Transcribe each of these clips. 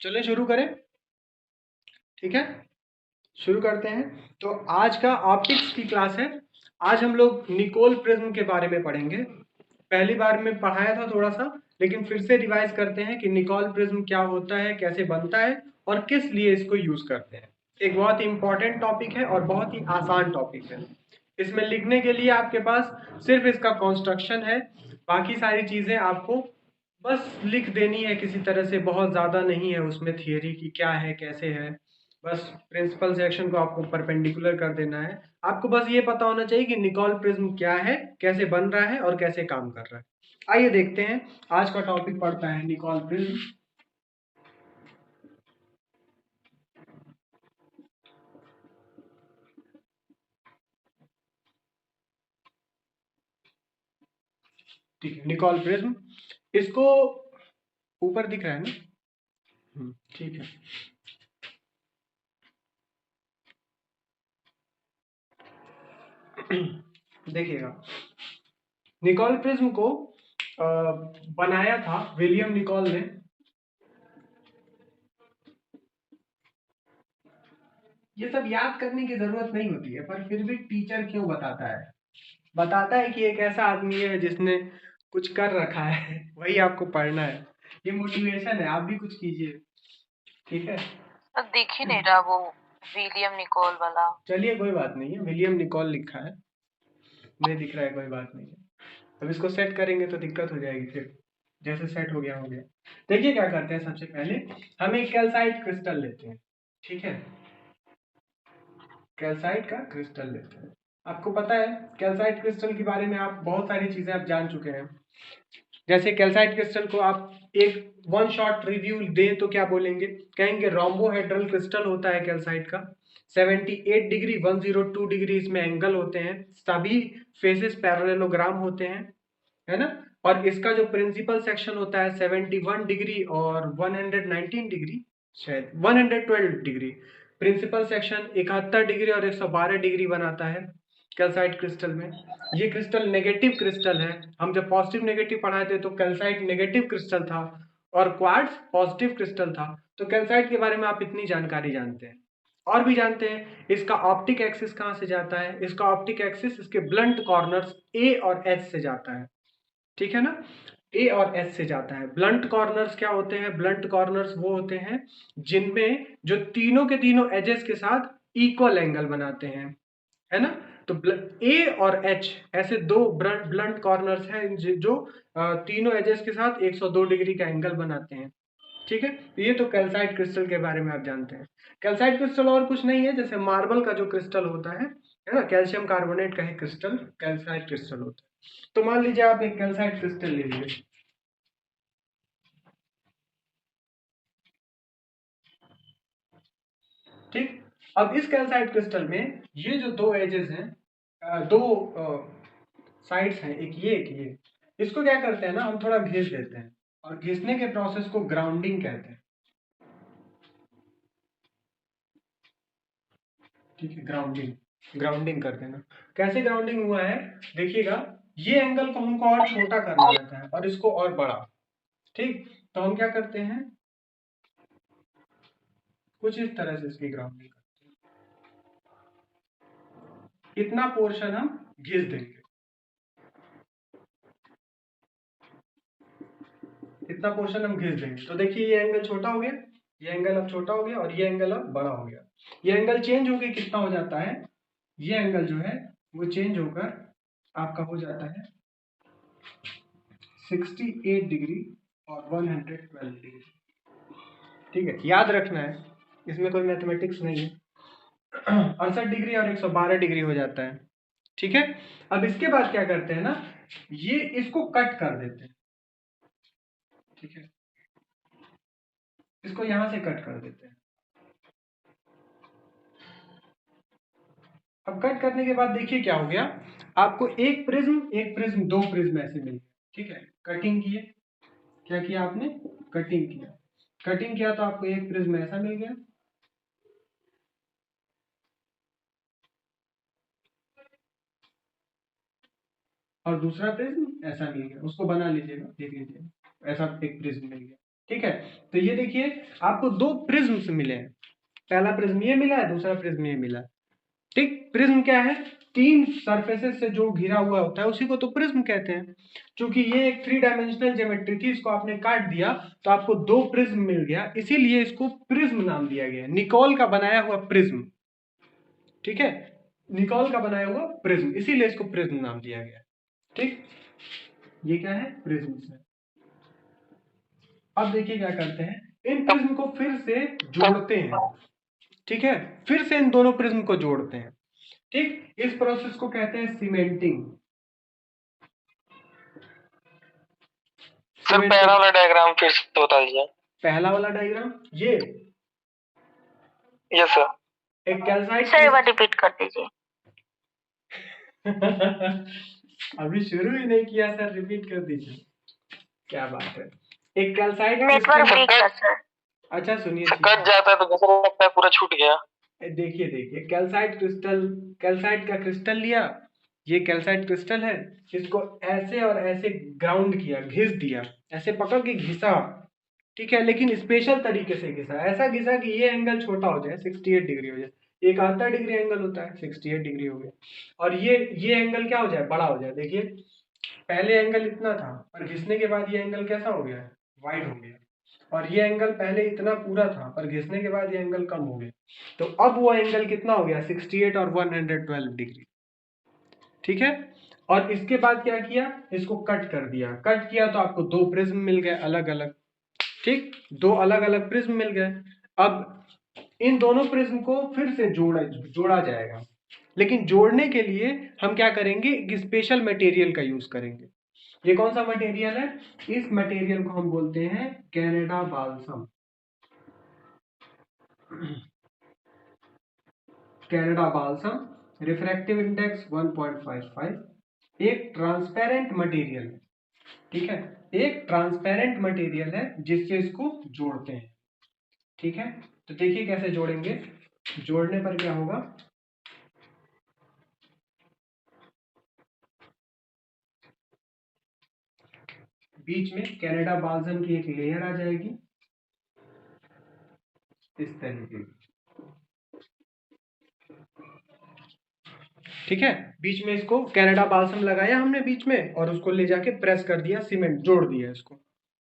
चलिए शुरू करें। ठीक है, शुरू करते हैं। तो आज का ऑप्टिक्स की क्लास है। आज हम लोग निकोल प्रिज्म के बारे में पढ़ेंगे। पहली बार में पढ़ाया था थोड़ा सा, लेकिन फिर से रिवाइज करते हैं कि निकोल प्रिज्म क्या होता है, कैसे बनता है और किस लिए इसको यूज करते हैं। एक बहुत ही इंपॉर्टेंट टॉपिक है और बहुत ही आसान टॉपिक है। इसमें लिखने के लिए आपके पास सिर्फ इसका कंस्ट्रक्शन है, बाकी सारी चीजें आपको बस लिख देनी है किसी तरह से। बहुत ज़्यादा नहीं है उसमें थियरी की क्या है कैसे है। बस प्रिंसिपल सेक्शन को आपको परपेंडिकुलर कर देना है। आपको बस ये पता होना चाहिए कि निकोल प्रिज्म क्या है, कैसे बन रहा है और कैसे काम कर रहा है। आइए देखते हैं। आज का टॉपिक पढ़ता है निकोल प्रिज्म। ठीक है, निकोल प्रिज्म। इसको ऊपर दिख रहा है ना? ठीक है। देखिएगा, निकोल प्रिज्म को बनाया था विलियम निकोल ने। ये सब याद करने की जरूरत नहीं होती है, पर फिर भी टीचर क्यों बताता है? बताता है कि एक ऐसा आदमी है जिसने कुछ कर रखा है, वही आपको पढ़ना है। ये मोटिवेशन है, आप भी कुछ कीजिए। ठीक है, अब दिख ही नहीं रहा वो विलियम निकोल वाला। चलिए कोई बात नहीं है, विलियम निकोल लिखा है, नहीं दिख रहा है, कोई बात नहीं है। अब इसको सेट करेंगे तो दिक्कत हो जाएगी फिर। जैसे सेट हो गया हो गया। देखिए क्या करते हैं, सबसे पहले हम एक कैल्साइट क्रिस्टल लेते हैं। ठीक है, कैल्साइट का क्रिस्टल लेते हैं। आपको पता है कैल्साइट क्रिस्टल के बारे में, आप बहुत सारी चीजें आप जान चुके हैं। जैसे कैल्साइट क्रिस्टल को आप एक वन शॉट रिव्यू दें तो क्या बोलेंगे? कहेंगे रोम्बोहेड्रल क्रिस्टल होता है कैल्साइट का। 78 डिग्री 102 डिग्री इसमें एंगल होते हैं, सभी फेसेस पैरेललोग्राम होते हैं, है ना? और इसका जो प्रिंसिपल सेक्शन होता है 71 डिग्री और 119 डिग्री, शायद 112 डिग्री। प्रिंसिपल सेक्शन 71 डिग्री और 112 डिग्री बनाता है कैल्साइट क्रिस्टल में। ये क्रिस्टल नेगेटिव क्रिस्टल है। हम जब पॉजिटिव नेगेटिव पढ़ाए थे तो कैल्साइट नेगेटिव क्रिस्टल था और क्वार्ट्ज पॉजिटिव क्रिस्टल था। तो कैल्साइट के बारे में आप इतनी जानकारी जानते हैं। और भी जानते हैं इसका ऑप्टिक एक्सिस कहाँ से जाता है। इसका ऑप्टिक एक्सिस इसके ब्लंट कॉर्नर्स ए और एच से जाता है। ठीक है ना? ए और एच से जाता है। ब्लंट कॉर्नर्स क्या होते हैं? ब्लंट कॉर्नर्स वो होते हैं जिनमें जो तीनों के तीनों एजेस के साथ इक्वल एंगल बनाते हैं, है ना? तो ए और एच ऐसे दो ब्लंट कॉर्नर्स हैं जो तीनों एजेस के साथ 102 डिग्री का एंगल बनाते हैं। ठीक है, तो ये तो कैल्साइट क्रिस्टल के बारे में आप जानते हैं। कैल्साइट क्रिस्टल और कुछ नहीं है, जैसे मार्बल का जो क्रिस्टल होता है ना, कैल्शियम कार्बोनेट का ही क्रिस्टल कैल्साइट क्रिस्टल होता है। तो मान लीजिए आप एक कैल्साइट क्रिस्टल ले लीजिए। ठीक, अब इस कैल्साइट क्रिस्टल में ये जो दो एजेस हैं, दो साइड्स हैं, एक ये एक ये, इसको क्या करते हैं ना, हम थोड़ा घिस देते हैं और घिसने के प्रोसेस को ग्राउंडिंग कहते हैं। ठीक है, ग्राउंडिंग ग्राउंडिंग कर देना। कैसे ग्राउंडिंग हुआ है देखिएगा, ये एंगल को हमको और छोटा करना रहता है और इसको और बड़ा। ठीक, तो हम क्या करते हैं, कुछ इस तरह से इसकी ग्राउंडिंग करते हैं। इतना पोर्शन हम घिस देंगे, इतना पोर्शन हम घिस देंगे। तो देखिए ये एंगल छोटा हो गया, ये एंगल अब छोटा हो गया और ये एंगल अब बड़ा हो गया। ये एंगल चेंज होकर कितना हो जाता है, ये एंगल जो है वो चेंज होकर आपका हो जाता है 68 डिग्री और 112 डिग्री। ठीक है, याद रखना है, इसमें कोई मैथमेटिक्स नहीं है। 68 डिग्री और 112 डिग्री हो जाता है। ठीक है, अब इसके बाद क्या करते हैं ना, ये इसको कट कर देते हैं। ठीक है, इसको यहां से कट कर देते हैं। अब कट करने के बाद देखिए क्या हो गया, आपको एक प्रिज्म दो प्रिज्म ऐसे मिल गए। ठीक है, कटिंग किए, क्या किया आपने, कटिंग किया। कटिंग किया तो आपको एक प्रिज्म ऐसा मिल गया और दूसरा प्रिज्म ऐसा मिल गया। उसको बना लीजिएगा, देख लीजिए, ऐसा एक प्रिज्म मिल गया। ठीक है, तो ये देखिए आपको दो प्रिज्म्स मिले हैं, पहला प्रिज्म ये मिला है, दूसरा प्रिज्म ये मिला है। ठीक, प्रिज्म क्या है, तीन सरफेसेस से जो घिरा हुआ होता है उसी को तो प्रिज्म कहते हैं। क्योंकि ये एक 3 डायमेंशनल ज्योमेट्री थी, इसको आपने काट दिया तो आपको दो प्रिज्म मिल गया, इसीलिए इसको प्रिज्म नाम दिया गया, निकोल का बनाया हुआ प्रिज्म। ठीक है, निकोल का बनाया हुआ प्रिज्म, इसीलिए इसको प्रिज्म नाम दिया गया। ठीक, ये क्या है, प्रिज्म से। अब देखिए क्या करते हैं, इन प्रिज्म को फिर से जोड़ते हैं। ठीक है, फिर से इन दोनों प्रिज्म को जोड़ते हैं। ठीक, इस प्रोसेस को कहते हैं सीमेंटिंग। सर पहला वाला डायग्राम फिर से बता दीजिए। पहला वाला डायग्राम ये, यस सर। एक कैल्साइट सर एक बार रिपीट कर दीजिए। अभी शुरू ही नहीं किया सर, रिपीट कर दीजिए, क्या बात है। एक कैल्साइट नेटवर्क वीक है सर। अच्छा सुनिए, कट जाता है तो कैसा लगता है पूरा छूट गया। देखिए देखिए, कैल्साइट क्रिस्टल, कैल्साइट का क्रिस्टल लिया, ये कैल्साइट क्रिस्टल है, इसको ऐसे और ऐसे ग्राउंड किया, घिस दिया, ऐसे पकड़ के घिसा। ठीक है, लेकिन स्पेशल तरीके से घिसा, ऐसा घिसा कि ये एंगल छोटा हो जाए, 68 डिग्री हो जाए। एक 71 डिग्री एंगल होता है, 68 डिग्री हो गया, और ये एंगल क्या हो जाए, बड़ा हो जाए। देखिए पहले एंगल इतना था और घिसने के बाद ये एंगल कैसा हो गया, वाइड हो गया, और ये एंगल पहले इतना पूरा था पर घिसने के बाद ये एंगल कम हो गया, तो अब वो एंगल कितना हो गया, 68 और 112 डिग्री। ठीक है, और इसके बाद क्या किया, इसको कट कर दिया, कट किया तो आपको दो प्रिज्म मिल गए अलग अलग। ठीक, दो अलग अलग प्रिज्म मिल गए। अब इन दोनों प्रिज्म को फिर से जोड़ा जाएगा, लेकिन जोड़ने के लिए हम क्या करेंगे, एक स्पेशल मटेरियल का यूज करेंगे। ये कौन सा मटेरियल है, इस मटेरियल को हम बोलते हैं Canada balsam. Canada balsam, refractive index 1.55, एक ट्रांसपेरेंट मटेरियल है। ठीक है, एक ट्रांसपेरेंट मटेरियल है जिससे इसको जोड़ते हैं। ठीक है, तो देखिए कैसे जोड़ेंगे, जोड़ने पर क्या होगा, बीच में कैनेडा बाल्सम की एक लेयर आ जाएगी इस तरीके की। ठीक है, बीच में इसको कैनेडा बाल्सम लगाया हमने बीच में, और उसको ले जाके प्रेस कर दिया, सीमेंट जोड़ दिया इसको।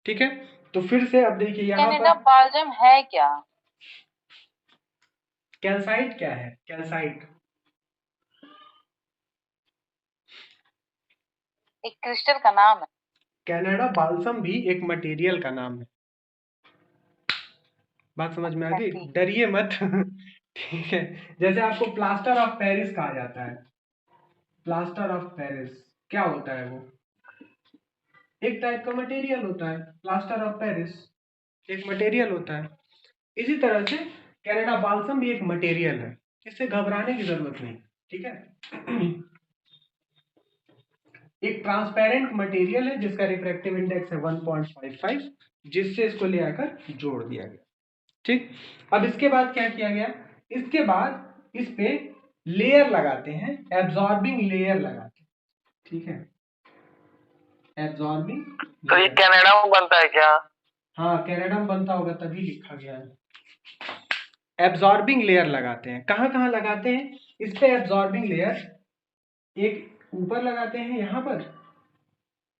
ठीक है, तो फिर से अब देखिए यहाँ कैनेडा पर बाल्सम है क्या? कैल्साइट क्या है, कैल्साइट एक क्रिस्टल का नाम है। कैनेडा बाल्सम भी एक मटेरियल का नाम है। बात समझ में आ गई, डरिए मत। ठीक है, जैसे आपको प्लास्टर ऑफ पेरिस कहा जाता है, प्लास्टर ऑफ पेरिस क्या होता है, वो एक टाइप का मटेरियल होता है, प्लास्टर ऑफ पेरिस एक मटेरियल होता है। इसी तरह से कैनेडा बाल्सम भी एक मटेरियल है, इससे घबराने की जरूरत नहीं। ठीक है, एक ट्रांसपेरेंट मटेरियल है जिसका रिफ्रैक्टिव इंडेक्स है 1.55, जिससे इसको ले आकर जोड़ दिया गया। ठीक, अब इसके बाद क्या किया गया, इसके बाद इस पे लेयर लगाते हैं, एब्जॉर्बिंग लेयर लगाते हैं। ठीक है, एब्जॉर्बिंग, तो ये कनाडा में बनता है क्या? हाँ कनाडा में बनता होगा तभी लिखा गया है। एब्जॉर्बिंग लेयर लगाते हैं, कहाँ कहाँ लगाते हैं, इस पे एब्जॉर्बिंग लेयर एक ऊपर लगाते हैं यहाँ पर,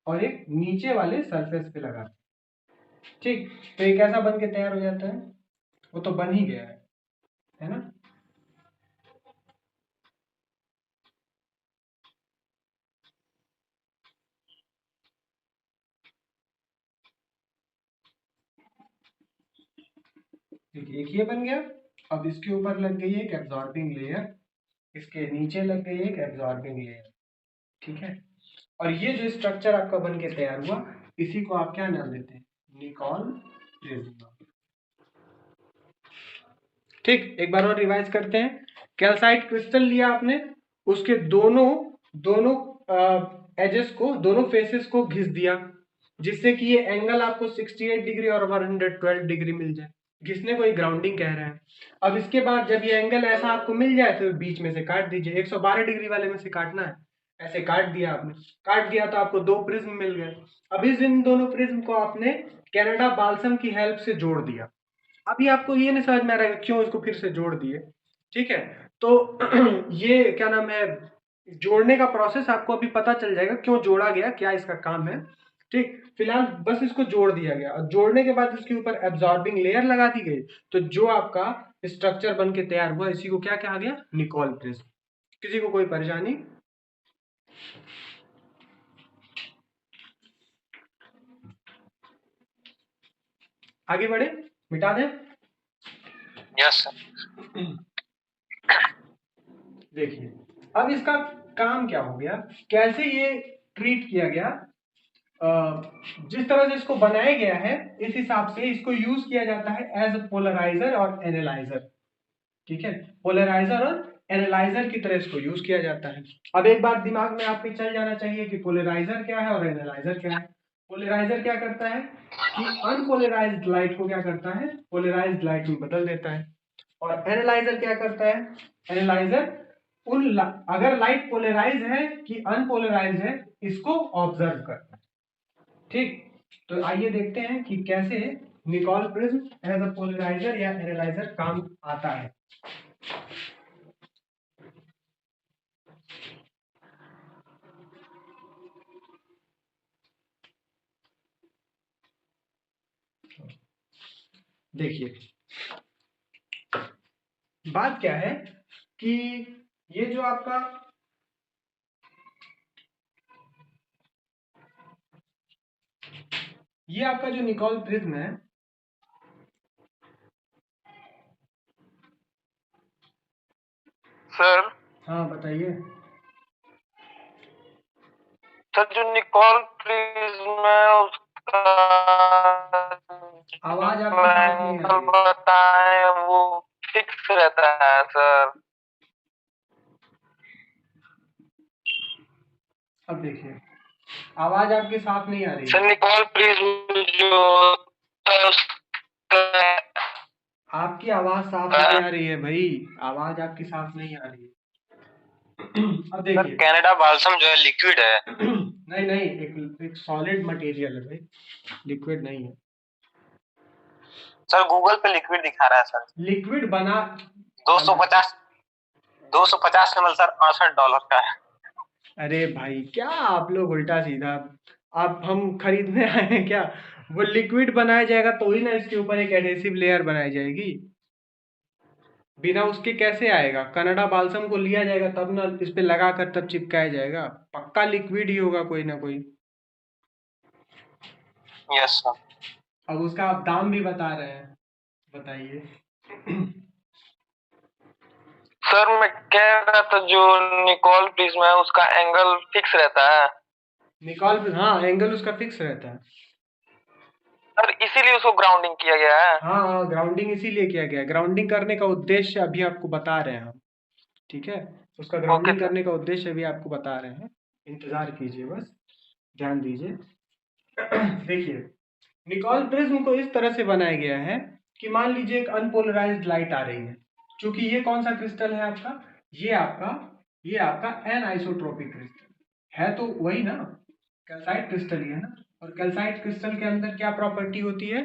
और एक नीचे वाले सरफेस पे लगाते हैं। ठीक, तो ये कैसा बन के तैयार हो जाता है, वो तो बन ही गया है ना। देखिए एक ये बन गया, अब इसके ऊपर लग गई एक एब्जॉर्बिंग लेयर, इसके नीचे लग गई एक एब्जॉर्बिंग लेयर। ठीक है, और ये जो स्ट्रक्चर आपका बन के तैयार हुआ, इसी को आप क्या नाम देते हैं, निकोल प्रिज्म। ठीक, एक बार और रिवाइज करते हैं। कैल्साइट क्रिस्टल लिया आपने, उसके दोनों दोनों एजेस को, दोनों फेसेस को घिस दिया, जिससे कि ये एंगल आपको 68 डिग्री और 112 डिग्री मिल जाए, घिसने को ग्राउंडिंग कह रहे हैं। अब इसके बाद जब ये एंगल ऐसा आपको मिल जाए तो बीच में से काट दीजिए, 112 डिग्री वाले में से काटना है, ऐसे काट दिया आपने, काट दिया तो आपको 2 प्रिज्म मिल गए। अब इन दोनों प्रिज्म को आपने कनाडा बाल्सम की हेल्प से जोड़ दिया। अभी आपको ये नहीं समझ में आ रहा है क्यों इसको फिर से जोड़ दिए, ठीक है? तो ये क्या नाम है, जोड़ने का प्रोसेस आपको अभी पता चल जाएगा क्यों जोड़ा गया, क्या इसका काम है, ठीक? फिलहाल बस इसको जोड़ दिया गया और जोड़ने के बाद इसके ऊपर एब्जॉर्बिंग लेयर लगा दी गई, तो जो आपका स्ट्रक्चर बन के तैयार हुआ इसी को क्या कहा गया, निकोल प्रिज्म। किसी को कोई परेशानी? आगे बढ़े, मिटा दें? Yes sir. देखिए अब इसका काम क्या हो गया, कैसे ये ट्रीट किया गया, जिस तरह से इसको बनाया गया है इस हिसाब से इसको यूज किया जाता है एज अ पोलराइजर और एनालाइजर, ठीक है? पोलराइजर और एनालाइजर की तरह इसको यूज किया जाता है। अब एक बात दिमाग में आपके चल जाना चाहिए कि पोलराइजर क्या है और एनालाइजर क्या है। पोलराइजर क्या करता है कि अनपोलराइज्ड लाइट को क्या करता है, पोलराइज्ड लाइट में बदल देता है। और एनालाइजर क्या करता है, एनालाइजर अगर लाइट पोलराइज है कि अनपोलराइज है इसको ऑब्जर्व करता है, ठीक? तो आइए देखते हैं कि कैसे Nicol prism as a polariser या एनालाइजर काम आता है। देखिए बात क्या है कि ये जो आपका जो निकोल प्रिज्म है, सर हाँ बताइए। सर जो निकोल प्रिज्म है उसका आवाज आपकी साफ नहीं आ रही है। बताए वो फिक्स रहता है सर। अब देखिए आवाज आपकी साफ नहीं आ रही सर है। निकोल प्रिज्म जो होता है उसका आपकी आवाज साफ नहीं आ रही है भाई, आवाज आपकी साफ नहीं आ रही है। अब सर देखिए कनाडा बाल्सम जो है लिक्विड है। नहीं नहीं, एक सॉलिड मटेरियल है भाई, लिक्विड नहीं है। सर गूगल पे लिक्विड दिखा रहा है सर। लिक्विड बना 250 ml सर $68 का है। अरे भाई क्या आप लोग उल्टा सीधा, आप हम खरीदने आए हैं क्या? वो लिक्विड बनाया जाएगा तो ही ना इसके ऊपर एक एडहेसिव लेयर बनाई जाएगी, बिना उसके कैसे आएगा? कनाडा बाल्सम को लिया जाएगा तब ना इस पे लगा कर तब चिपकाया जाएगा, पक्का लिक्विड ही होगा कोई ना कोई। Yes sir. अब उसका आप दाम भी बता रहे हैं, बताइए। सर मैं कह रहा था जो निकोल प्रिज्म है उसका एंगल फिक्स रहता है। निकोल, हाँ एंगल उसका फिक्स रहता है। सर इसीलिए उसको ग्राउंडिंग किया गया है। हाँ हाँ, ग्राउंडिंग इसीलिए किया गया है, ग्राउंडिंग करने का उद्देश्य अभी आपको बता रहे हैं हम, ठीक है? उसका ओके ग्राउंडिंग सर। करने का उद्देश्य अभी आपको बता रहे हैं, इंतजार कीजिए बस, ध्यान दीजिए। देखिए निकोल प्रिज्म को इस तरह से बनाया गया है कि मान लीजिए एक अनपोलराइज्ड लाइट आ रही है, क्योंकि ये कौन सा क्रिस्टल है आपका, ये आपका एनआइसोट्रोपिक क्रिस्टल है, तो वही ना, कैल्साइट क्रिस्टल ही है ना। और कैल्साइट क्रिस्टल के अंदर क्या प्रॉपर्टी होती है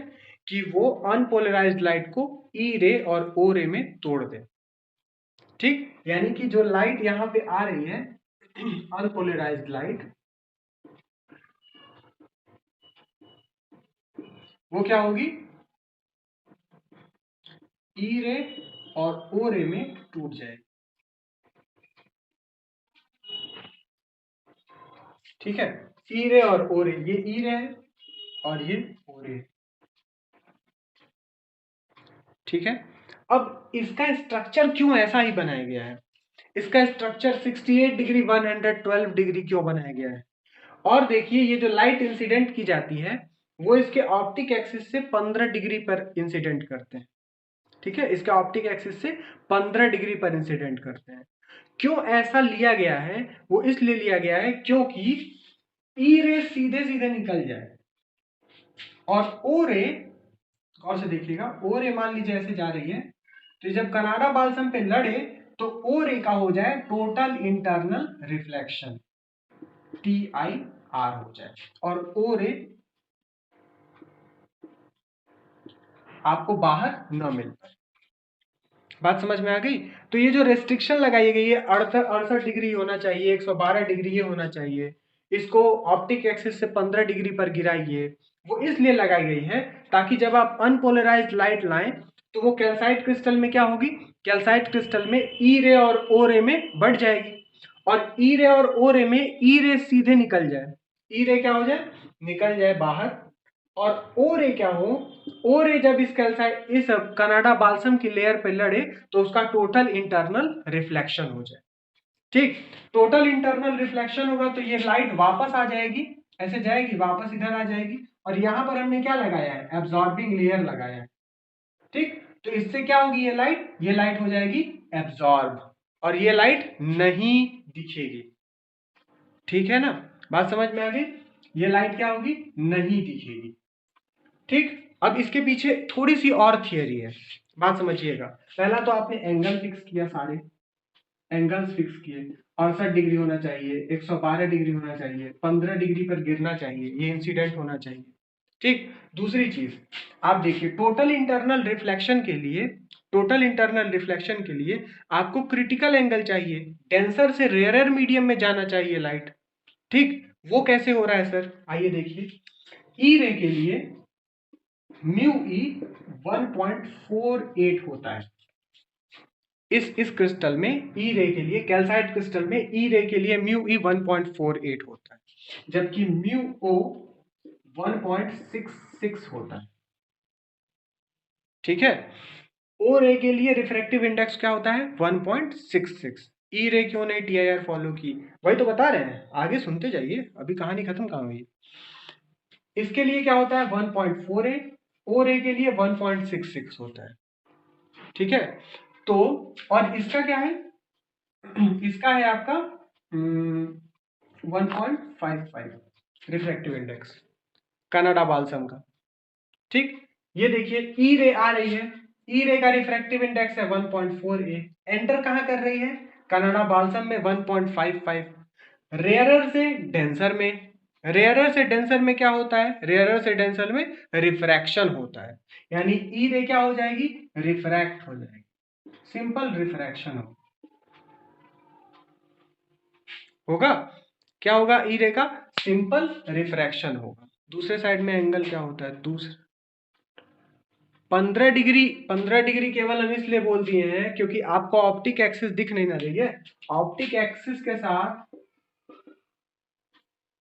कि वो अनपोलराइज्ड लाइट को ई रे और ओ रे में तोड़ दे, ठीक? यानी कि जो लाइट यहाँ पे आ रही है अनपोलराइज्ड लाइट, वो क्या होगी, ई रे और ओ रे में टूट जाएगी, ठीक है? ई रे और ओ रे, ये ई रे है और ये ओ रे, ठीक है? अब इसका स्ट्रक्चर क्यों ऐसा ही बनाया गया है, इसका स्ट्रक्चर 68 डिग्री 112 डिग्री क्यों बनाया गया है? और देखिए ये जो लाइट इंसिडेंट की जाती है वो इसके ऑप्टिक एक्सिस से 15 डिग्री पर इंसिडेंट करते हैं, ठीक है? इसके ऑप्टिक एक्सिस से 15 डिग्री पर इंसिडेंट करते हैं। क्यों ऐसा लिया गया है, वो इसलिए लिया गया है क्योंकि ई रे सीधे सीधे निकल जाए और ओ रे, गौर से देखिएगा, ओ रे मान लीजिए ऐसे जा रही है, तो जब कनाडा बाल्सम पे लड़े तो ओ रे का हो जाए टोटल इंटरनल रिफ्लेक्शन, TIR हो जाए और ओ रे आपको बाहर न मिल पाए। बात समझ में आ गई? तो ये जो रेस्ट्रिक्शन लगाई गई है 68 डिग्री होना चाहिए, 112 डिग्री ये होना चाहिए, इसको ऑप्टिक एक्सिस से 15 डिग्री पर गिराइए, वो इसलिए लगाई गई है ताकि जब आप अनपोलराइज्ड लाइट लाएं तो वो कैल्साइट क्रिस्टल में क्या होगी, कैल्साइट क्रिस्टल में ई रे और ओ रे में बढ़ जाएगी और ई रे और ओ रे में ई रे सीधे निकल जाए, ई रे क्या हो जाए, निकल जाए बाहर, और ओ रे क्या हो, ओ रे जब इस कैल्साइट इस कनाडा बाल्सम की लेयर पे लड़े तो उसका टोटल इंटरनल रिफ्लेक्शन हो जाए। ठीक, टोटल इंटरनल रिफ्लेक्शन होगा तो ये लाइट वापस आ जाएगी, ऐसे जाएगी वापस इधर आ जाएगी और यहां पर हमने क्या लगाया है, एब्जॉर्बिंग लेयर लगाया है। ठीक, तो इससे क्या होगी, ये लाइट हो जाएगी एब्जॉर्ब और ये लाइट नहीं दिखेगी। ठीक है ना, बात समझ में आ गई? ये लाइट क्या होगी, नहीं दिखेगी। ठीक, अब इसके पीछे थोड़ी सी और थियरी है, बात समझिएगा। पहला तो आपने एंगल फिक्स किया, सारे एंगल्स फिक्स किए, 68 डिग्री होना चाहिए, 112 डिग्री होना चाहिए, 15 डिग्री पर गिरना चाहिए, ये इंसिडेंट होना चाहिए। ठीक, दूसरी चीज आप देखिए, टोटल इंटरनल रिफ्लेक्शन के लिए, टोटल इंटरनल रिफ्लेक्शन के लिए आपको क्रिटिकल एंगल चाहिए, डेंसर से रेयरर मीडियम में जाना चाहिए लाइट। ठीक, वो कैसे हो रहा है सर, आइए देखिए। ई रे के लिए म्यू ई 1.48 होता है, इस क्रिस्टल में ई रे के लिए, कैल्साइट क्रिस्टल में ई रे के लिए म्यू ई 1.48 होता है, जबकि म्यू ओ 1.66 होता है। ठीक है, ओ रे के लिए रिफ्रैक्टिव इंडेक्स क्या होता है, 1.66। ई रे क्यों नहीं TIR फॉलो की, वही तो बता रहे हैं, आगे सुनते जाइए, अभी कहानी खत्म कहाँ हुई। इसके लिए क्या होता है 1.48, ओ रे के लिए 1.66 होता है। ठीक है, तो और इसका क्या है, इसका है आपका 1.55 रिफ्रैक्टिव इंडेक्स कनाडा बाल्सम का। ठीक, ये देखिए ई रे आ रही है, ई रे का रिफ्रैक्टिव इंडेक्स है 1.48, एंटर कहां कर रही है, कनाडा बाल्सम में 1.55, रेयरर से डेंसर में, रेयरर से डेंसर में क्या होता है, रेयरर से डेंसर में रिफ्रैक्शन होता है, यानी ई रे क्या हो जाएगी, रिफ्रैक्ट हो जाएगी, सिंपल रिफ्रैक्शन होगा। क्या होगा, ई रे का सिंपल रिफ्रैक्शन होगा। दूसरे साइड में एंगल क्या होता है, दूसरे 15 डिग्री, 15 डिग्री केवल हम इसलिए बोल दिए हैं क्योंकि आपको ऑप्टिक एक्सिस दिख नहीं ना रही है, ऑप्टिक एक्सिस के साथ,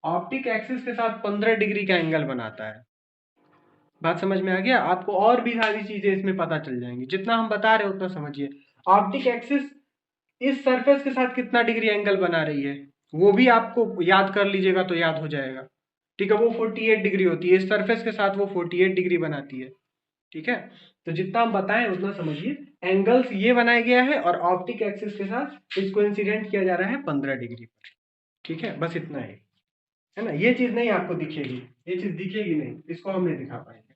ऑप्टिक एक्सिस के साथ 15 डिग्री का एंगल बनाता है। बात समझ में आ गया? आपको और भी सारी चीजें इसमें पता चल जाएंगी, जितना हम बता रहे हैं उतना समझिए। ऑप्टिक एक्सिस इस सरफेस के साथ कितना डिग्री एंगल बना रही है वो भी आपको याद कर लीजिएगा तो याद हो जाएगा। ठीक है, वो 48 डिग्री होती है, इस सरफेस के साथ वो 48 डिग्री बनाती है। ठीक है, तो जितना हम बताएं उतना समझिए। एंगल्स ये बनाया गया है और ऑप्टिक एक्सिस के साथ इसको इंसिडेंट किया जा रहा है 15 डिग्री पर। ठीक है, बस इतना ही है ना, ये चीज नहीं आपको दिखेगी, ये चीज दिखेगी नहीं, इसको हम नहीं दिखा पाएंगे।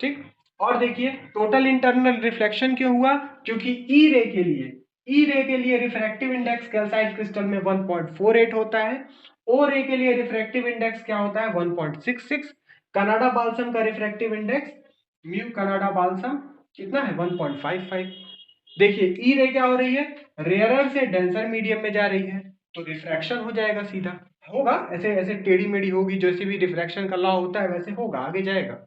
ठीक, और देखिए टोटल इंटरनल रिफ्लेक्शन क्यों हुआ, क्योंकि ई रे के लिए, ई रे के लिए रिफ्रैक्टिव इंडेक्स कैल्साइट क्रिस्टल में 1.48 होता है, ओ रे के लिए रिफ्रैक्टिव इंडेक्स क्या होता है 1.66, कनाडा बाल्सम का refractive index mu Canada balsam कितना है 1.55। देखिए ई रे क्या हो रही है, रेयरर से डेंसर मीडियम में जा रही है तो रिफ्रैक्शन हो जाएगा, सीधा होगा, ऐसे ऐसे टेढ़ी मेढ़ी होगी, जैसे भी रिफ्रैक्शन का लॉ होता है वैसे होगा, आगे जाएगा।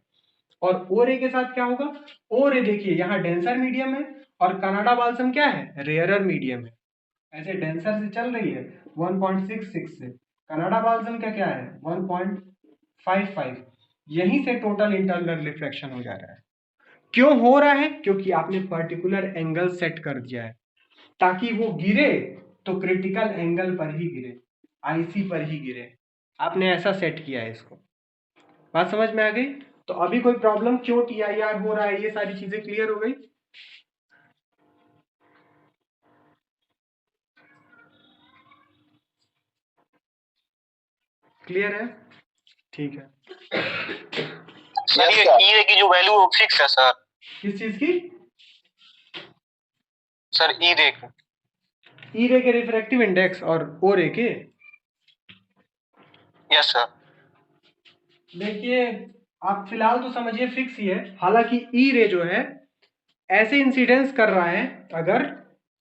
और ओ रे के साथ क्या होगा, ओ रे देखिए यहाँ डेंसर मीडियम है और कनाडा बाल्सम क्या है, रेयरर मीडियम है, ऐसे डेंसर से चल रही है 1.66 से, कनाडा बाल्सम का क्या है 1.55, यहीं से टोटल इंटरनल रिफ्लेक्शन हो जा रहा है। क्यों हो रहा है, क्योंकि आपने पर्टिकुलर एंगल सेट कर दिया है, ताकि वो गिरे तो क्रिटिकल एंगल पर ही गिरे, आईसी पर ही गिरे, आपने ऐसा सेट किया है इसको। बात समझ में आ गई? तो अभी कोई प्रॉब्लम, क्यों TIR हो रहा है, ये सारी चीजें क्लियर हो गई? क्लियर है? ठीक है सर ये ई रे की जो वैल्यू वो फिक्स है सर, किस चीज की, सर ई रे की, ई रे के रिफ्रैक्टिव इंडेक्स और ओ रे के, यस सर। देखिए, आप फिलहाल तो समझिए फिक्स ही है, हालांकि ई रे जो है ऐसे इंसिडेंस कर रहा है, अगर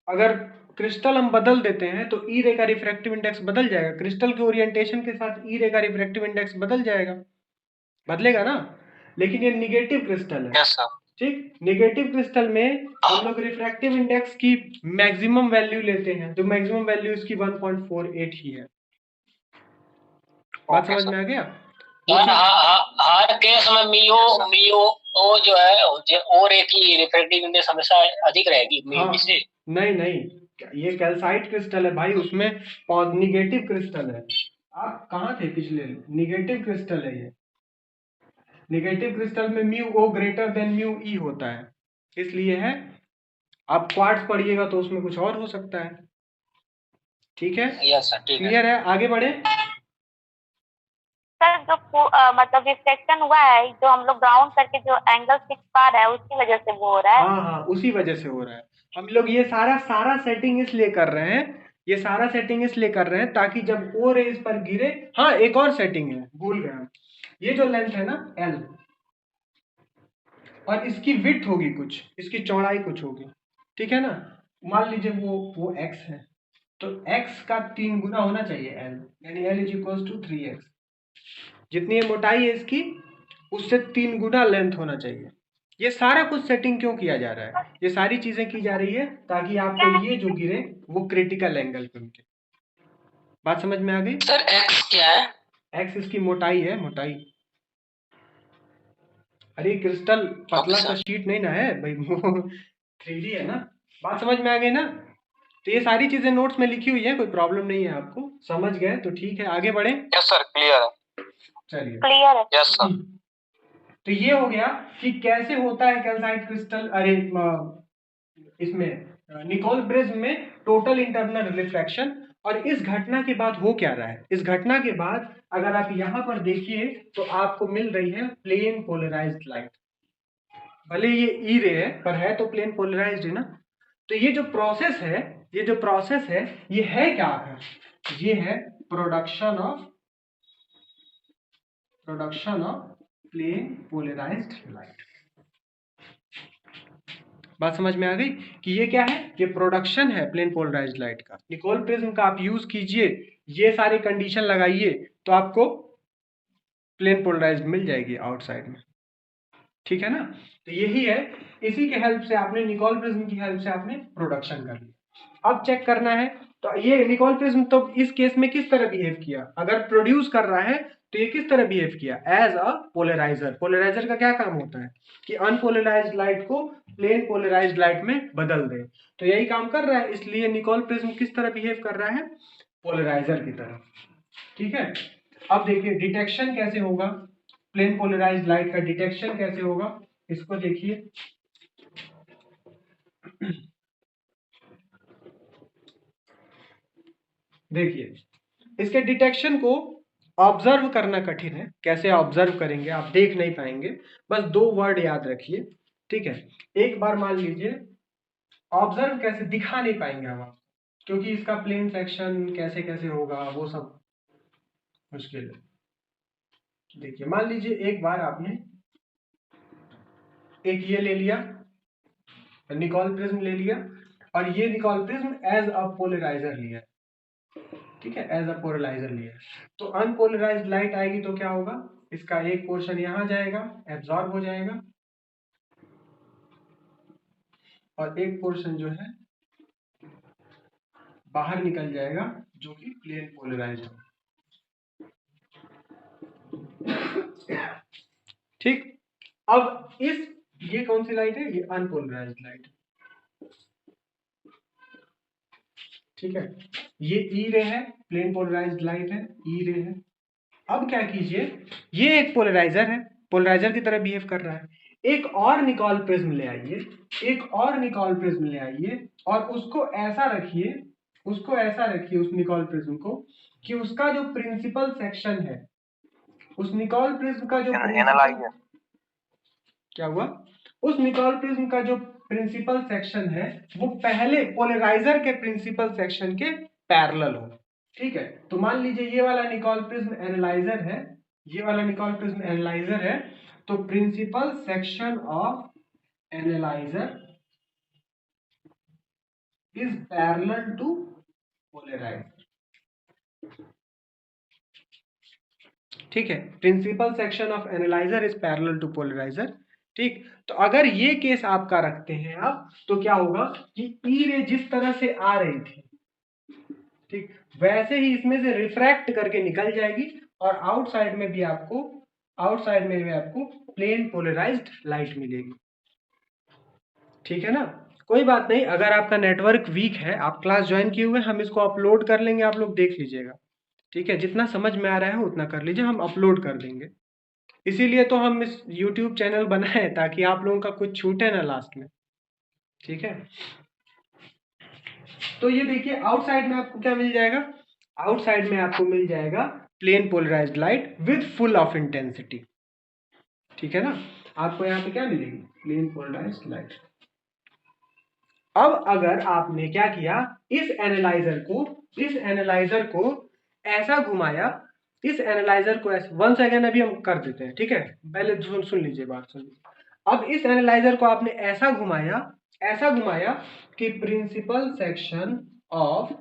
अगर क्रिस्टल हम बदल देते हैं तो ई रे का रिफ्रैक्टिव इंडेक्स बदल जाएगा, क्रिस्टल के ओरिएंटेशन के साथ ई रे का रिफ्रैक्टिव इंडेक्स बदल जाएगा, बदलेगा ना। लेकिन ये निगेटिव क्रिस्टल है। Yes sir. ठीक, निगेटिव क्रिस्टल में हम लोग रिफ्रैक्टिव इंडेक्स की मैक्सिमम वैल्यू लेते हैं, जो मैक्सिमम वैल्यू इसकी 1.48 ही है। बात समझ में आ गया? हर केस में मियो ओ जो है ओ रे की रिफ्रैक्टिव इंडेक्स हमेशा अधिक रहेगी हाँ, से। नहीं, ये कैल्साइट क्रिस्टल है भाई, उसमें निगेटिव क्रिस्टल है। आप कहाँ थे पिछले? निगेटिव क्रिस्टल है ये। निगेटिव क्रिस्टल में म्यू ओ ग्रेटर देन म्यू ई होता है, इसलिए है। आप क्वार्ट्ज पढ़िएगा तो उसमें कुछ और हो सकता है। ठीक है, यस सर, ठीक है। क्लियर है? आगे बढ़े। सर जो मतलब रिफ्लेक्शन हुआ है, जो हम लोग ग्राउंड करके जो एंगल फिक्स पा रहा है उसकी वजह से वो हो रहा है। हाँ, उसी वजह से हो रहा है। हम लोग ये सारा सेटिंग इसलिए कर रहे हैं, ये सारा सेटिंग इसलिए कर रहे हैं ताकि जब ओ रे इस पर गिरे। हाँ, एक और सेटिंग है, भूल गया। ये जो लेंथ है ना एल, और इसकी विड्थ होगी कुछ, इसकी चौड़ाई कुछ होगी, ठीक है ना। मान लीजिए वो एक्स है, तो एक्स का 3 गुना होना चाहिए एल, यानी L is equal to 3x। जितनी ये मोटाई है इसकी, उससे 3 गुना लेंथ होना चाहिए। ये सारा कुछ सेटिंग क्यों किया जा रहा है? ये सारी चीजें की जा रही है ताकि आपको ये जो गिरे वो क्रिटिकल एंगल पे उनके। बात समझ में आ गई? सर एक्स क्या है? एक्स इसकी मोटाई है, मोटाई। अरे क्रिस्टल पतला सा शीट नहीं ना है भाई, 3D है ना। बात समझ में आ गई ना? तो ये सारी चीजें नोट्स में लिखी हुई है, कोई प्रॉब्लम नहीं है। आपको समझ गए तो ठीक है, आगे बढ़े। यस सर, क्लियर है। चलिए, क्लियर है। Yes sir. तो ये हो गया कि कैसे होता है कैल्साइट क्रिस्टल। अरे इसमें निकोल प्रिज्म में टोटल इंटरनल रिफ्रैक्शन। और इस घटना के बाद हो क्या रहा है? इस घटना के बाद अगर आप यहाँ पर देखिए तो आपको मिल रही है प्लेन पोलराइज्ड लाइट। भले ये ई रे है पर है तो प्लेन पोलराइज्ड है ना। तो ये जो प्रोसेस है, ये है क्या है? ये है production of plane polarised light. बात समझ में आ गई कि ये क्या है? ये प्रोडक्शन है प्लेन पोलराइज्ड लाइट का। निकोल प्रिज्म का आप यूज कीजिए, ये सारी कंडीशन लगाइए तो आपको प्लेन पोलराइज्ड मिल जाएगी आउटसाइड में, ठीक है ना। तो यही है, इसी के हेल्प से आपने, निकोल प्रिज्म की हेल्प से आपने प्रोडक्शन कर लिया। अब चेक करना है तो ये निकोल प्रिज्म तो इस केस में किस तरह बिहेव किया? अगर प्रोड्यूस कर रहा है तो ये किस तरह बिहेव किया? As a polariser. पोलराइजर का क्या काम होता है कि अनपोलराइज्ड लाइट को प्लेन पोलराइज्ड लाइट में बदल दे। तो यही काम कर रहा है, इसलिए निकोल प्रिज्म किस तरह बिहेव कर रहा है? पोलराइजर की तरह, ठीक है। अब देखिए डिटेक्शन कैसे होगा, प्लेन पोलराइज्ड लाइट का डिटेक्शन कैसे होगा, इसको देखिए। देखिए, इसके डिटेक्शन को ऑब्जर्व करना कठिन है। कैसे ऑब्जर्व करेंगे? आप देख नहीं पाएंगे, बस 2 वर्ड याद रखिए, ठीक है। एक बार मान लीजिए, ऑब्जर्व कैसे दिखा नहीं पाएंगे हम आपको, क्योंकि इसका प्लेन सेक्शन कैसे कैसे होगा वो सब मुश्किल है। देखिए, मान लीजिए एक बार आपने एक ये ले लिया, निकोल प्रिज्म ले लिया, और ये Nicol prism as a polariser लिया, ठीक है, एज अ पोलराइजर लिया। तो अनपोलराइज्ड लाइट आएगी तो क्या होगा? इसका एक पोर्शन यहां जाएगा, एब्जॉर्ब हो जाएगा, और एक पोर्शन जो है बाहर निकल जाएगा, जो कि प्लेन पोलराइज्ड हो। ठीक, अब ये कौन सी लाइट है? ये अनपोलराइज्ड लाइट, ठीक है। ये ई रे है, प्लेन पोलराइज्ड लाइट है, ई रे है। अब क्या कीजिए, ये एक पोलराइजर है, पोलराइजर की तरह बिहेव कर रहा है। एक और निकोल प्रिज्म ले आइए, और उसको ऐसा रखिए, उस निकोल प्रिज्म को, कि उसका जो प्रिंसिपल सेक्शन है, उस निकोल प्रिज्म का जो क्या हुआ? उस निकोल प्रिज्म का जो प्रिंसिपल सेक्शन है वो पहले पोलराइजर के प्रिंसिपल सेक्शन के पैरेलल हो। ठीक है, तो मान लीजिए ये वाला निकोल प्रिज्म एनालाइजर है, ये वाला निकोल प्रिज्म एनालाइजर है, तो principal section of analyser is parallel to polariser. ठीक है, principal section of analyser is parallel to polariser. ठीक, तो अगर ये केस आपका रखते हैं आप, तो क्या होगा कि ई रे जिस तरह से आ रही थी, ठीक, वैसे ही इसमें से रिफ्रैक्ट करके निकल जाएगी और आउटसाइड में भी आपको प्लेन पोलराइज्ड लाइट मिलेगी। ठीक है ना, कोई बात नहीं, अगर आपका नेटवर्क वीक है, आप क्लास ज्वाइन किए हुए, हम इसको अपलोड कर लेंगे, आप लोग देख लीजिएगा। ठीक है, जितना समझ में आ रहा है उतना कर लीजिए, हम अपलोड कर देंगे। इसीलिए तो हम इस YouTube चैनल बनाए, ताकि आप लोगों का कुछ छूटे ना लास्ट में। ठीक है, तो ये देखिए आउटसाइड में आपको क्या मिल जाएगा, आउटसाइड में आपको मिल जाएगा plane polarised light with full of intensity. ठीक है ना, आपको यहाँ पे क्या मिलेगी, प्लेन पोलराइज्ड लाइट। अब अगर आपने क्या किया, इस एनालाइजर को ऐसा घुमाया, इस एनालाइजर को ऐसे, वन सेकेंड अभी हम कर देते हैं। ठीक है, पहले सुन लीजिए बात, सुन लीजिए। अब इस एनालाइजर को आपने ऐसा घुमाया कि principal section of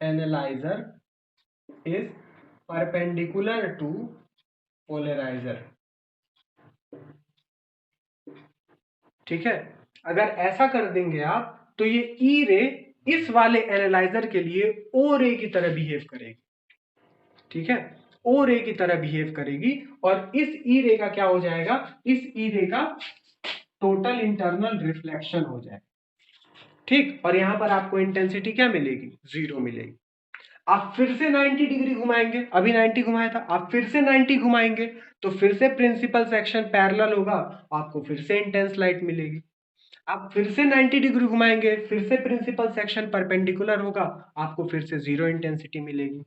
analyser is perpendicular to polariser. ठीक है, अगर ऐसा कर देंगे आप, तो ये ई रे इस वाले एनालाइजर के लिए ओ रे की तरह बिहेव करेगी। ठीक है, ओ रे की तरह बिहेव करेगी, और इस ई रे का क्या हो जाएगा, इस ई रे का टोटल इंटरनल रिफ्लेक्शन हो जाएगा। ठीक, और यहां पर आपको इंटेंसिटी क्या मिलेगी, 0 मिलेगी। आप फिर से 90 डिग्री घुमाएंगे, अभी 90 घुमाया था, आप फिर से 90 घुमाएंगे, तो फिर से प्रिंसिपल सेक्शन पैरेलल होगा, आपको फिर से इंटेंस लाइट मिलेगी। आप फिर से 90 डिग्री घुमाएंगे, फिर से प्रिंसिपल सेक्शन परपेंडिकुलर होगा, आपको फिर से 0 इंटेंसिटी मिलेगी।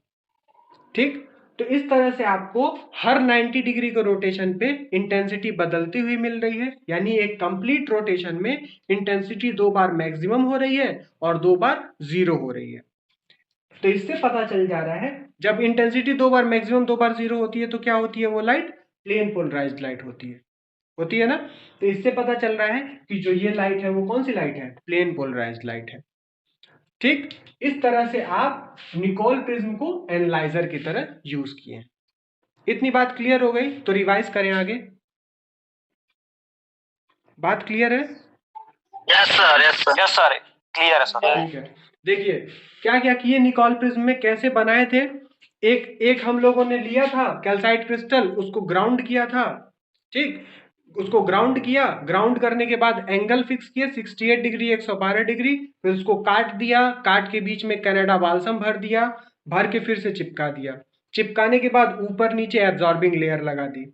ठीक, तो इस तरह से आपको हर 90 डिग्री के रोटेशन पे इंटेंसिटी बदलती हुई मिल रही है, यानी एक कंप्लीट रोटेशन में इंटेंसिटी 2 बार मैक्सिमम हो रही है और 2 बार 0 हो रही है। तो इससे पता चल जा रहा है, जब इंटेंसिटी 2 बार मैक्सिमम 2 बार 0 होती है, तो क्या होती है वो लाइट, प्लेन पोलराइज्ड लाइट होती है ना। तो इससे पता चल रहा है कि जो ये लाइट है वो कौन सी लाइट है, प्लेन पोलराइज्ड लाइट है। ठीक, इस तरह से आप निकोल प्रिज्म को एनालाइजर की तरह यूज किए। इतनी बात क्लियर हो गई, तो रिवाइज करें आगे। बात क्लियर है? यस सर क्लियर है सर। ठीक है, देखिए क्या क्या किए निकोल प्रिज्म में, कैसे बनाए थे। एक हम लोगों ने लिया था कैल्साइट क्रिस्टल, उसको ग्राउंड किया था। ठीक, उसको ग्राउंड किया, ग्राउंड करने के बाद एंगल फिक्स किए 68 डिग्री 112 डिग्री, फिर उसको काट दिया, काट के बीच में कनाडा बाल्सम भर दिया, भर के फिर से चिपका दिया, चिपकाने के बाद ऊपर नीचे एब्जॉर्बिंग लेयर लगा दी।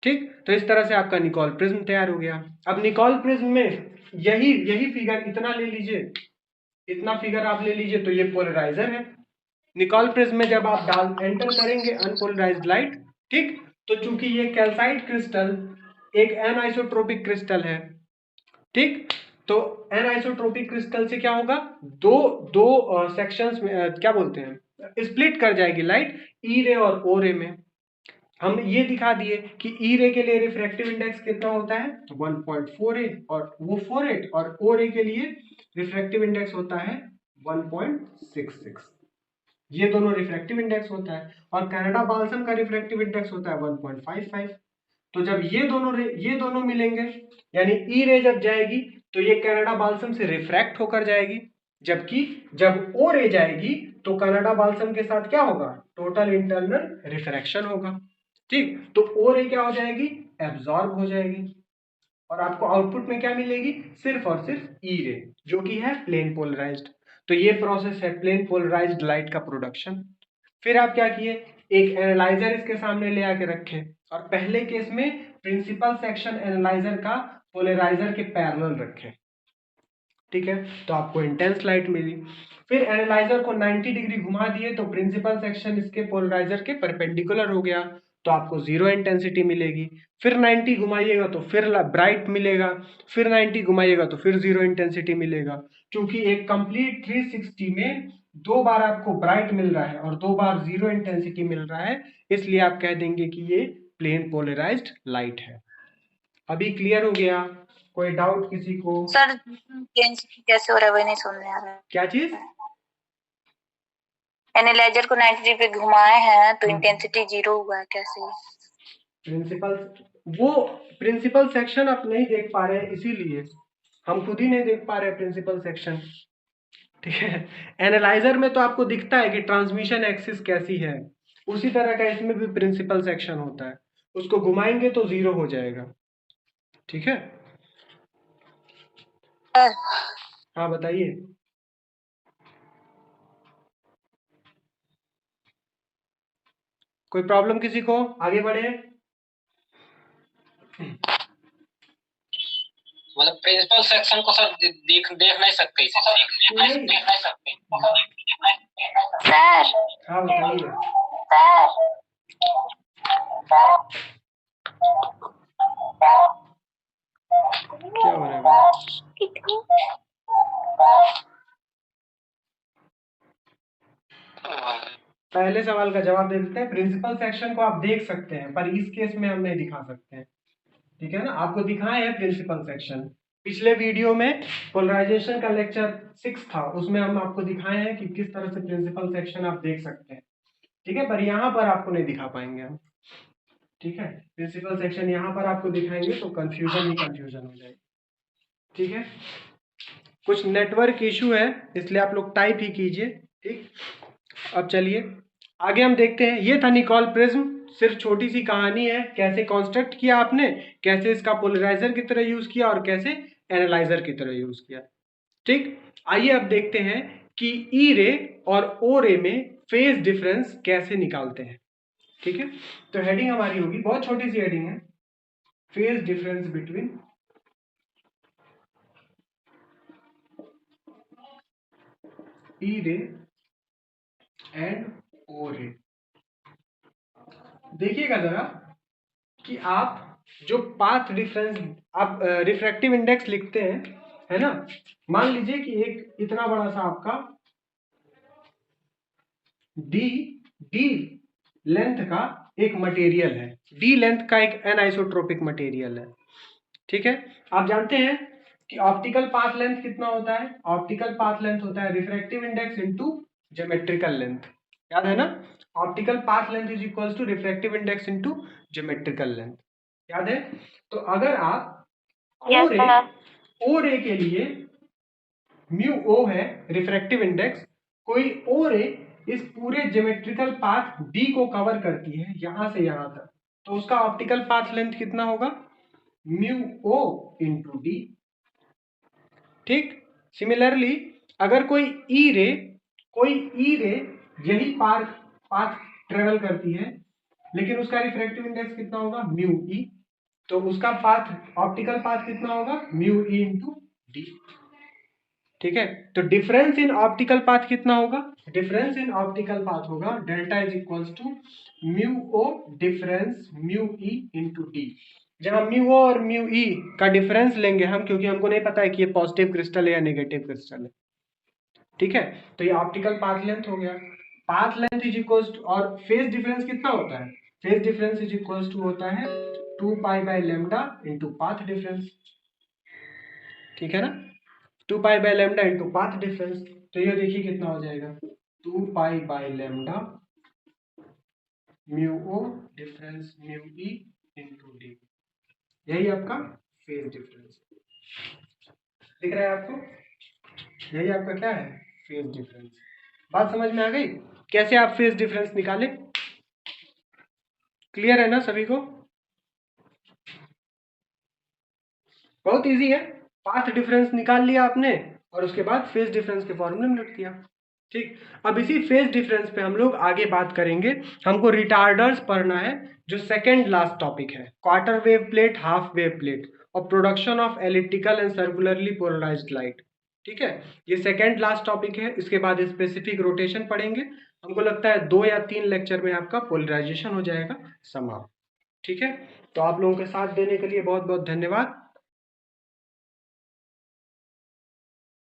ठीक, तो इस तरह से आपका निकोल प्रिज्म तैयार हो गया। अब निकोल प्रिज्म में यही फिगर इतना ले लीजिए, इतना फिगर आप ले लीजिए, तो ये पोलराइजर है। निकोल प्रिज्म में जब आप एंटर करेंगे अनपोलराइज्ड लाइट, ठीक, तो चूंकि ये कैल्साइट क्रिस्टल एक एनआइसोट्रोपिक क्रिस्टल है, ठीक, तो एनआइसोट्रोपिक क्रिस्टल से क्या होगा, दो सेक्शंस में क्या बोलते हैं, स्प्लिट कर जाएगी लाइट, ई रे और ओ रे में। हम ये दिखा दिए कि ई रे के लिए रिफ्रैक्टिव इंडेक्स कितना होता है, 1.48, और वो 48, और ओ रे के लिए रिफ्रैक्टिव इंडेक्स होता है 1.66। ये दोनों रिफ्रैक्टिव इंडेक्स होता है, और कनाडा बाल्सम का रिफ्रैक्टिव इंडेक्स होता है 1.55। तो जब ये दोनों मिलेंगे, यानी ई रे जब जाएगी तो ये कनाडा बाल्सम से रिफ्रैक्ट होकर जाएगी, जबकि जब ओ रे जाएगी तो कनाडा बाल्सम के साथ क्या होगा, टोटल इंटरनल रिफ्रैक्शन होगा। ठीक, तो ओ रे क्या हो जाएगी, एब्जॉर्ब हो जाएगी, और आपको आउटपुट में क्या मिलेगी, सिर्फ और सिर्फ ई रे, जो कि है प्लेन पोलराइज्ड। तो ये प्रोसेस है प्लेन पोलराइज्ड लाइट का प्रोडक्शन। फिर आप क्या किए, एक एनालाइजर इसके सामने ले आके रखे, और पहले केस में प्रिंसिपल सेक्शन एनालाइजर का पोलराइजर के पैरेलल रखे। ठीक है, तो आपको इंटेंस लाइट मिली। फिर एनालाइजर को 90 डिग्री घुमा दिए, तो प्रिंसिपल सेक्शन इसके पोलराइजर के परपेंडिकुलर हो गया, तो आपको 0 इंटेंसिटी मिलेगी। फिर 90 घुमाइएगा तो फिर ब्राइट मिलेगा, फिर 90 घुमाइएगा तो फिर 0 इंटेंसिटी मिलेगा, क्योंकि एक कंप्लीट 360 में 2 बार आपको ब्राइट मिल रहा है और 2 बार जीरो इंटेंसिटी मिल रहा है, इसलिए आप कह देंगे कि ये प्लेन पोलराइज्ड लाइट है। अभी क्लियर हो गया? कोई डाउट किसी को? सर इंटेंसिटी कैसे हो रहा है वही नहीं समझ में आ रहा है। क्या चीज? एनालाइजर को 90 डिग्री पे घुमाए हैं तो इंटेंसिटी 0 हुआ है, कैसे? प्रिंसिपल सेक्शन आप नहीं देख पा रहे हैं, इसीलिए हम खुद ही नहीं देख पा रहे हैं प्रिंसिपल सेक्शन। ठीक है, एनालाइजर में तो आपको दिखता है कि ट्रांसमिशन एक्सिस कैसी है, उसी तरह का इसमें भी प्रिंसिपल सेक्शन होता है, उसको घुमाएंगे तो 0 हो जाएगा। ठीक है, हाँ बताइए। कोई प्रॉब्लम किसी को? आगे बढ़े। मतलब प्रिंसिपल सेक्शन को सर देख नहीं सकते इसे, देख नहीं सकते सर। हाँ बताइए। क्या हो रहा है भाई? पहले सवाल का जवाब दे देते हैं। प्रिंसिपल सेक्शन को आप देख सकते हैं, पर इस केस में हम नहीं दिखा सकते हैं। ठीक है ना, आपको दिखाए है प्रिंसिपल सेक्शन। पिछले वीडियो में पोलराइजेशन का लेक्चर 6 था, उसमें हम आपको दिखाए हैं कि किस तरह से प्रिंसिपल सेक्शन आप देख सकते हैं। ठीक है, पर यहाँ पर आपको नहीं दिखा पाएंगे हम। ठीक है, प्रिंसिपल सेक्शन यहाँ पर आपको दिखाएंगे तो कंफ्यूजन ही कंफ्यूजन हो जाएगी। ठीक है, कुछ नेटवर्क इशू है, इसलिए आप लोग टाइप ही कीजिए। ठीक, अब चलिए आगे हम देखते हैं। ये था निकोल प्रिज्म, सिर्फ छोटी सी कहानी है, कैसे कंस्ट्रक्ट किया आपने, कैसे इसका पोलराइजर की तरह यूज किया और कैसे एनालाइजर की तरह यूज किया। ठीक, आइए अब देखते हैं कि ई रे और ओ रे में फेज डिफरेंस कैसे निकालते हैं। ठीक है, तो हेडिंग हमारी होगी, बहुत छोटी सी हेडिंग है, फेज डिफरेंस बिटवीन ई रे एंड ओ रे। देखिएगा जरा कि आप जो पाथ डिफरेंस, आप रिफ्रैक्टिव इंडेक्स लिखते हैं, है ना, मान लीजिए कि एक इतना बड़ा सा आपका डी लेंथ का एक मटेरियल है, डी लेंथ का एक एनआइसोट्रोपिक मटेरियल है। ठीक है, आप जानते हैं कि ऑप्टिकल पाथ लेंथ कितना होता है? ऑप्टिकल पाथ लेंथ होता है refractive index into geometrical length, याद है ना? Optical path length is equals to refractive index into geometrical length, याद है? तो अगर आप ओ रे के लिए म्यू ओ है रिफ्रैक्टिव इंडेक्स, कोई ओ रे इस पूरे ज्योमेट्रिकल पाथ डी को कवर करती है यहां से यहां तक, तो उसका ऑप्टिकल पाथ लेंथ कितना होगा? Mu o into d. ठीक, सिमिलरली अगर कोई ई रे यही पाथ ट्रेवल करती है, लेकिन उसका रिफ्रैक्टिव इंडेक्स कितना होगा? म्यू ई, तो उसका पाथ, ऑप्टिकल पाथ कितना होगा? Mu e into d. ठीक है, तो डिफरेंस इन ऑप्टिकल पाथ कितना होगा? डिफरेंस इन ऑप्टिकल पाथ होगा delta is equals to mu o difference mu e into d. जब हम म्यू ओ और म्यू ई का डिफरेंस लेंगे हम, क्योंकि हमको नहीं पता है कि ये पॉजिटिव क्रिस्टल है या नेगेटिव क्रिस्टल है। ठीक है, तो ये ऑप्टिकल पाथ लेंथ हो गया। Path length is equals to, और फेज डिफरेंस कितना होता है? Phase difference is equals to होता है 2 pi by lambda into path difference. ठीक है ना, 2 pi by lambda into path difference, तो ये देखिए कितना हो जाएगा? 2 pi by lambda mu o difference mu e into d, यही आपका फेज डिफरेंस दिख रहा है आपको? यही आपका क्या है? Phase difference. बात समझ में आ गई कैसे आप फेज डिफरेंस निकाले? क्लियर है ना सभी को? बहुत इजी है, पाथ डिफरेंस निकाल लिया आपने और उसके बाद फेज डिफरेंस के फॉर्मूले में रख दिया। ठीक, अब इसी फेज डिफरेंस पे हम लोग आगे बात करेंगे। हमको रिटार्डर्स पढ़ना है, जो सेकेंड लास्ट टॉपिक है, quarter wave plate, half wave plate और production of elliptical and circularly polarised light. ठीक है, ये सेकेंड लास्ट टॉपिक है, इसके बाद स्पेसिफिक रोटेशन पढ़ेंगे। हमको लगता है 2 या 3 लेक्चर में आपका पोलराइजेशन हो जाएगा समाप्त। ठीक है, तो आप लोगों के साथ देने के लिए बहुत बहुत धन्यवाद।